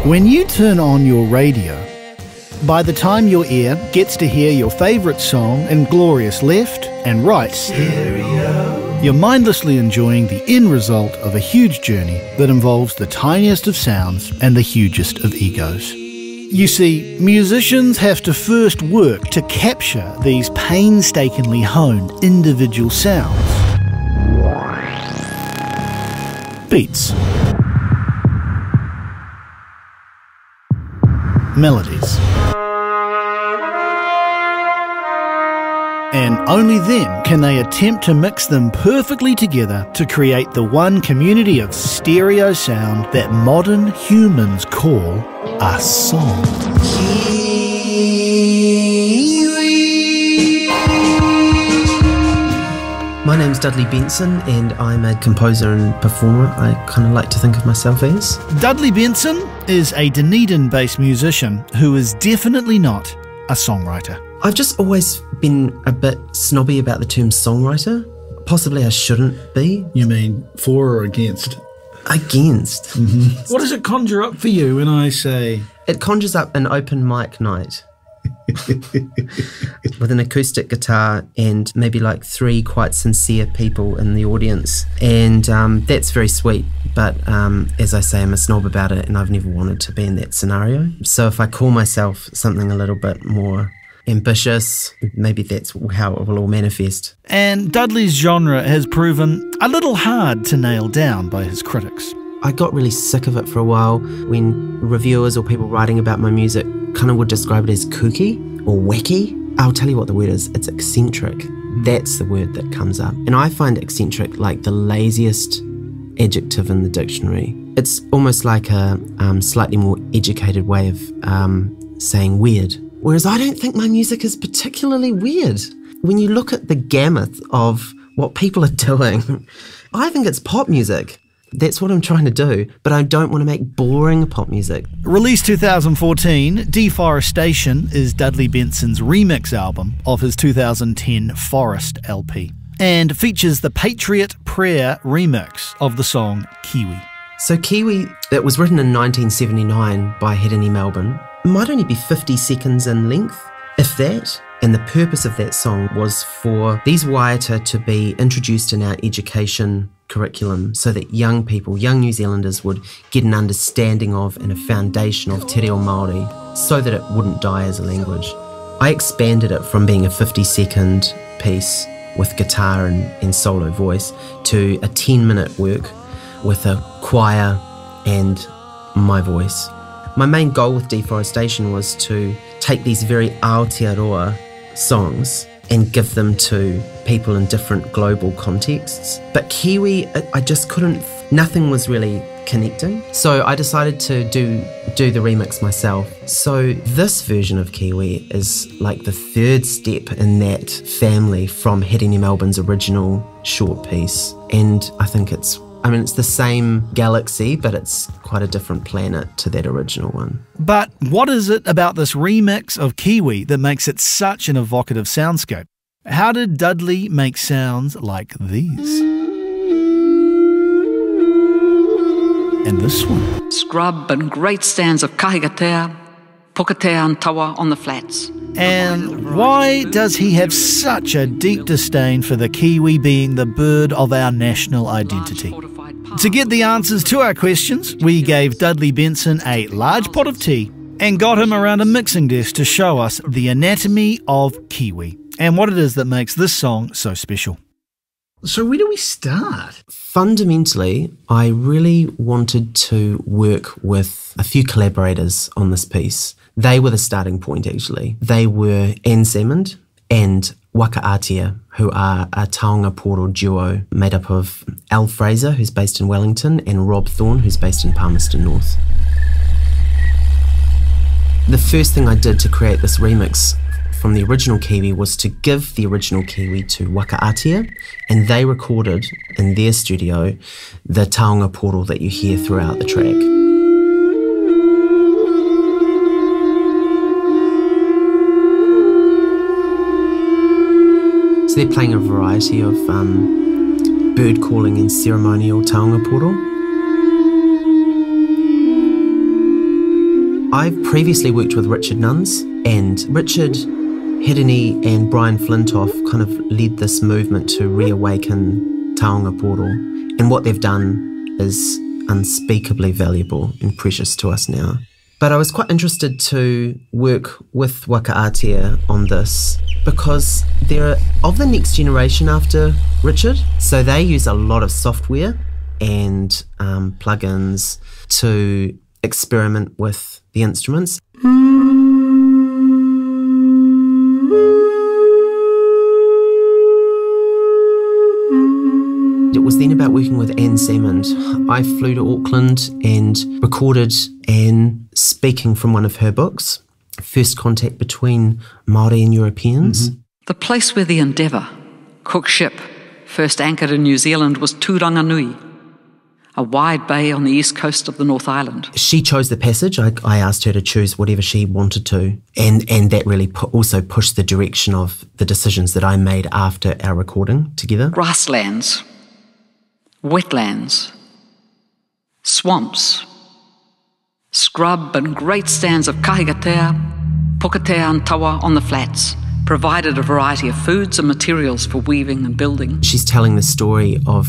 When you turn on your radio, by the time your ear gets to hear your favourite song in glorious left and right stereo, you're mindlessly enjoying the end result of a huge journey that involves the tiniest of sounds and the hugest of egos. You see, musicians have to first work to capture these painstakingly honed individual sounds. Beats. Melodies. And only then can they attempt to mix them perfectly together to create the one community of stereo sound that modern humans call a song. My name's Dudley Benson and I'm a composer and performer. I kind of like to think of myself as. Dudley Benson is a Dunedin-based musician who is definitely not a songwriter. I've just always been a bit snobby about the term songwriter. Possibly I shouldn't be. You mean for or against? Against. What does it conjure up for you when I say... It conjures up an open mic night. With an acoustic guitar and maybe like 3 quite sincere people in the audience, and that's very sweet, but as I say, I'm a snob about it and I've never wanted to be in that scenario. So if I call myself something a little bit more ambitious, maybe that's how it will all manifest. And Dudley's genre has proven a little hard to nail down by his critics. I got really sick of it for a while when reviewers or people writing about my music kind of would describe it as kooky or wacky. I'll tell you what the word is. It's eccentric. That's the word that comes up. And I find eccentric like the laziest adjective in the dictionary. It's almost like a slightly more educated way of saying weird. Whereas I don't think my music is particularly weird. When you look at the gamut of what people are doing, I think it's pop music. That's what I'm trying to do, but I don't want to make boring pop music. Released 2014, Deforestation is Dudley Benson's remix album of his 2010 Forest LP, and features the Patriot Prayer remix of the song Kiwi. So Kiwi, it was written in 1979 by Hedini Melbourne. It might only be 50 seconds in length, if that. And the purpose of that song was for these waiata to be introduced in our education curriculum so that young people, young New Zealanders would get an understanding of and a foundation of te reo Māori so that it wouldn't die as a language. I expanded it from being a 50-second piece with guitar and solo voice to a 10-minute work with a choir and my voice. My main goal with Deforestation was to take these very Aotearoa songs and give them to people in different global contexts. But Kiwi, I just couldn't, nothing was really connecting. So I decided to do the remix myself. So this version of Kiwi is like the 3rd step in that family from Hedini Melbourne's original short piece. And I think it's the same galaxy, but it's quite a different planet to that original one. But what is it about this remix of Kiwi that makes it such an evocative soundscape? How did Dudley make sounds like these? And this one. Scrub and great stands of kahigatea, pokatea and tawa on the flats. And why does he have such a deep disdain for the Kiwi being the bird of our national identity? To get the answers to our questions, we gave Dudley Benson a large pot of tea and got him around a mixing desk to show us the anatomy of Kiwi and what it is that makes this song so special. So where do we start? Fundamentally, I really wanted to work with a few collaborators on this piece. They were the starting point, actually. They were Anne Salmond and Waka Atea, who are a taonga poro duo made up of Al Fraser, who's based in Wellington, and Rob Thorne, who's based in Palmerston North. The first thing I did to create this remix from the original Kiwi was to give the original Kiwi to Waka Atea, and they recorded in their studio the taonga poro that you hear throughout the track. So they're playing a variety of bird calling and ceremonial taonga poro. I've previously worked with Richard Nuns, and Richard Hedeni and Brian Flintoff kind of led this movement to reawaken Taonga Poro, and what they've done is unspeakably valuable and precious to us now. But I was quite interested to work with Waka Atea on this because they're of the next generation after Richard, so they use a lot of software and plugins to experiment with the instruments. It was then about working with Anne Salmond. I flew to Auckland and recorded Anne speaking from one of her books, First Contact Between Māori and Europeans. The place where the Endeavour, Cook ship, first anchored in New Zealand was Tūranganui, a wide bay on the east coast of the North Island. She chose the passage. I asked her to choose whatever she wanted to, and that really also pushed the direction of the decisions that I made after our recording together. Grasslands, wetlands, swamps, scrub and great stands of kahigatea, pukatea and tawa on the flats provided a variety of foods and materials for weaving and building. She's telling the story of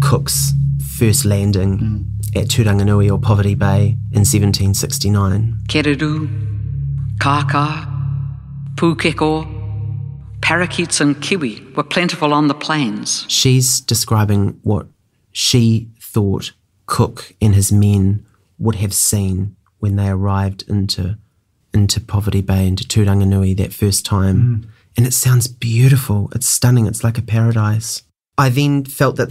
Cook's first landing at Tūranganui or Poverty Bay in 1769. Kereru, kaka, pūkeko, parakeets and kiwi were plentiful on the plains. She's describing what she thought Cook and his men would have seen when they arrived into Poverty Bay, into Tūranganui that first time. And it sounds beautiful. It's stunning. It's like a paradise. I then felt that,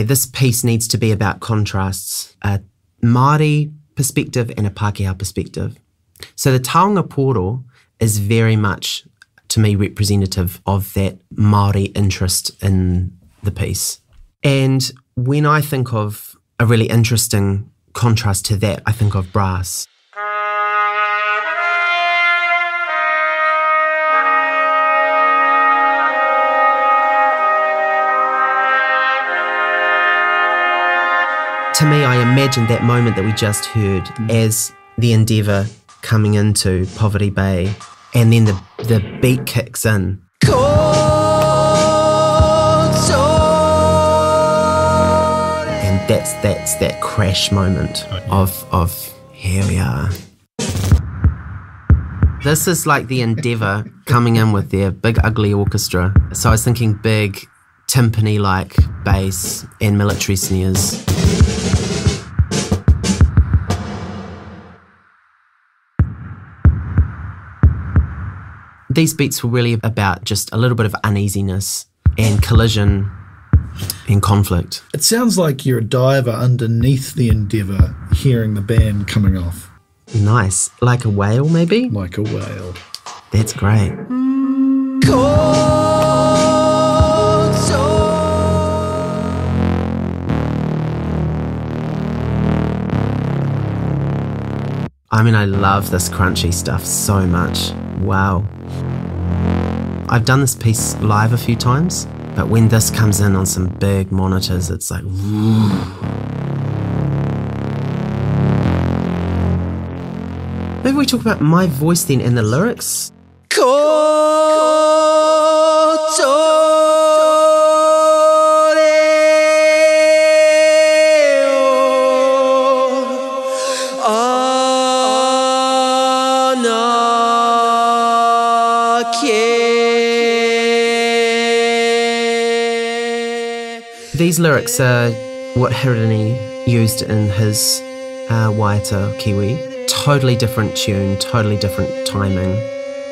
this piece needs to be about contrasts, a Māori perspective and a Pākehā perspective. So the Taonga Poro is very much, to me, representative of that Māori interest in the piece. And when I think of a really interesting contrast to that, I think of brass. To me, I imagined that moment that we just heard as the Endeavour coming into Poverty Bay, and then the beat kicks in. And that's that crash moment of here we are. This is like the Endeavour coming in with their big ugly orchestra. So I was thinking big timpani-like bass and military snares. These beats were really about just a little bit of uneasiness and collision and conflict. It sounds like you're a diver underneath the Endeavour, hearing the band coming off. Nice. Like a whale, maybe? Like a whale. That's great. I mean, I love this crunchy stuff so much. Wow. I've done this piece live a few times, but when this comes in on some big monitors, it's like, woo. Maybe we talk about my voice then and the lyrics. These lyrics are what Hedeni used in his Waiata Kiwi. Totally different tune, totally different timing.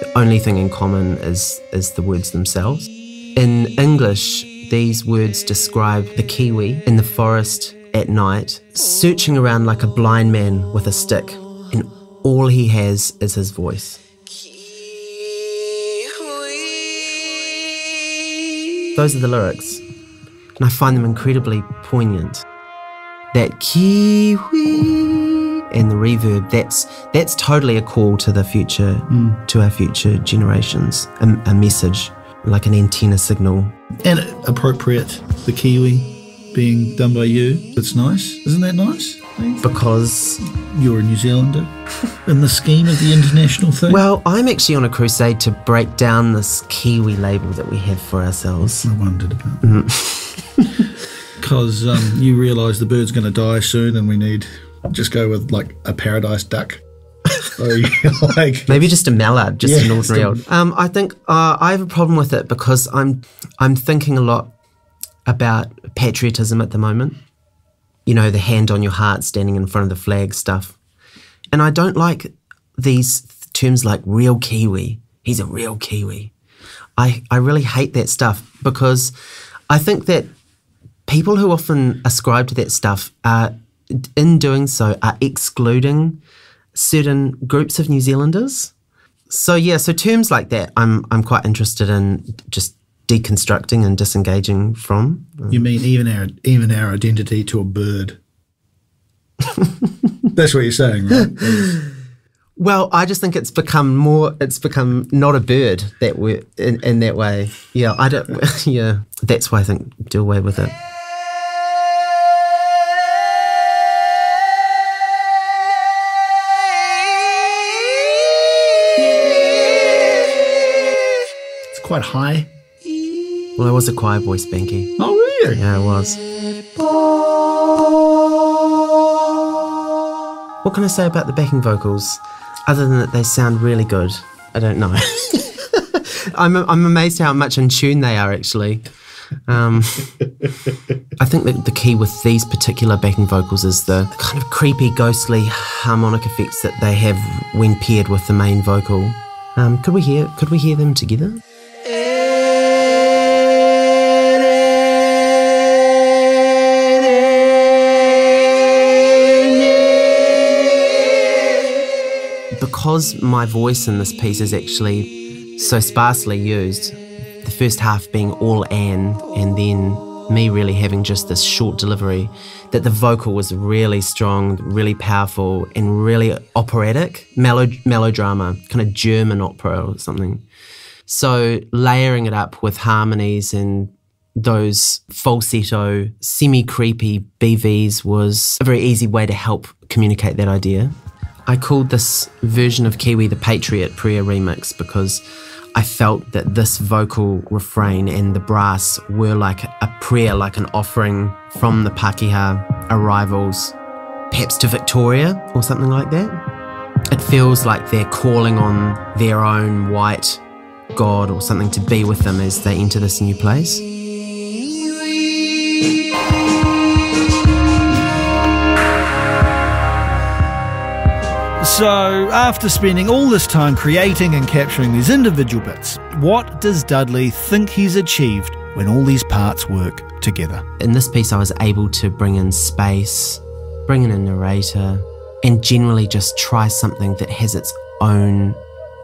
The only thing in common is the words themselves. In English, these words describe the Kiwi in the forest at night, searching around like a blind man with a stick, and all he has is his voice. Those are the lyrics. And I find them incredibly poignant. That Kiwi and the reverb, that's totally a call to the future, to our future generations. A message, like an antenna signal. And appropriate, the Kiwi, being done by you. It's nice. Isn't that nice? Because you're a New Zealander in the scheme of the international thing. Well, I'm actually on a crusade to break down this Kiwi label that we have for ourselves. I wondered about that. Because you realise the bird's going to die soon and we need just go with like a paradise duck. Like, maybe just a mallard, just an ordinary old. I think I have a problem with it because I'm thinking a lot about patriotism at the moment. You know, the hand on your heart, standing in front of the flag stuff. And I don't like these terms like real Kiwi. He's a real Kiwi. I really hate that stuff because I think that people who often ascribe to that stuff are, in doing so, are excluding certain groups of New Zealanders. So yeah, so terms like that I'm quite interested in just deconstructing and disengaging from. You mean even our identity to a bird? That's what you're saying, right? Well, I just think it's become not a bird that we're in that way. Yeah, I don't. Yeah, that's why I think do away with it. It's quite high. Well, I was a choir boy, Spanky. Oh, really? Yeah, I was. What can I say about the backing vocals, other than that they sound really good? I don't know. I'm amazed how much in tune they are, actually. I think that the key with these particular backing vocals is the kind of creepy, ghostly harmonic effects that they have when paired with the main vocal. Could we hear them together? Because my voice in this piece is actually so sparsely used, the first half being all Anne and then me really having just this short delivery, that the vocal was really strong, really powerful and really operatic, melodrama, kind of German opera or something. So layering it up with harmonies and those falsetto, semi-creepy BVs was a very easy way to help communicate that idea. I called this version of Kiwi the Patriot pre-remix because I felt that this vocal refrain and the brass were like a prayer, like an offering from the Pākehā arrivals, perhaps to Victoria or something like that. It feels like they're calling on their own white god or something to be with them as they enter this new place. So, after spending all this time creating and capturing these individual bits, what does Dudley think he's achieved when all these parts work together? In this piece, I was able to bring in space, bring in a narrator, and generally just try something that has its own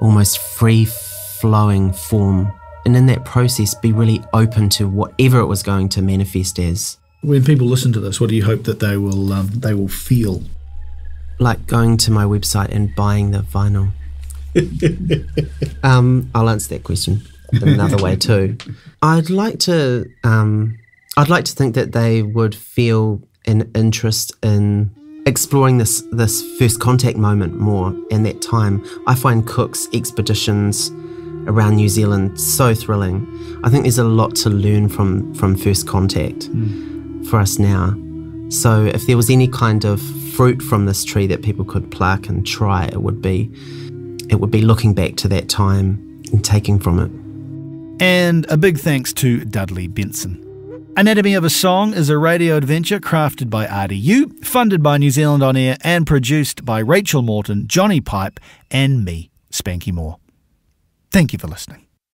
almost free-flowing form. And in that process, be really open to whatever it was going to manifest as. When people listen to this, what do you hope that they will feel? Like going to my website and buying the vinyl. I'll answer that question in another way too. I'd like to think that they would feel an interest in exploring this first contact moment more and that time. I find Cook's expeditions around New Zealand so thrilling. I think there's a lot to learn from first contact for us now. So if there was any kind of fruit from this tree that people could pluck and try, it would be looking back to that time and taking from it. And a big thanks to Dudley Benson. Anatomy of a Song is a radio adventure crafted by RDU, funded by New Zealand On Air and produced by Rachel Morton, Jonny Pipe and me, Spanky Moore. Thank you for listening.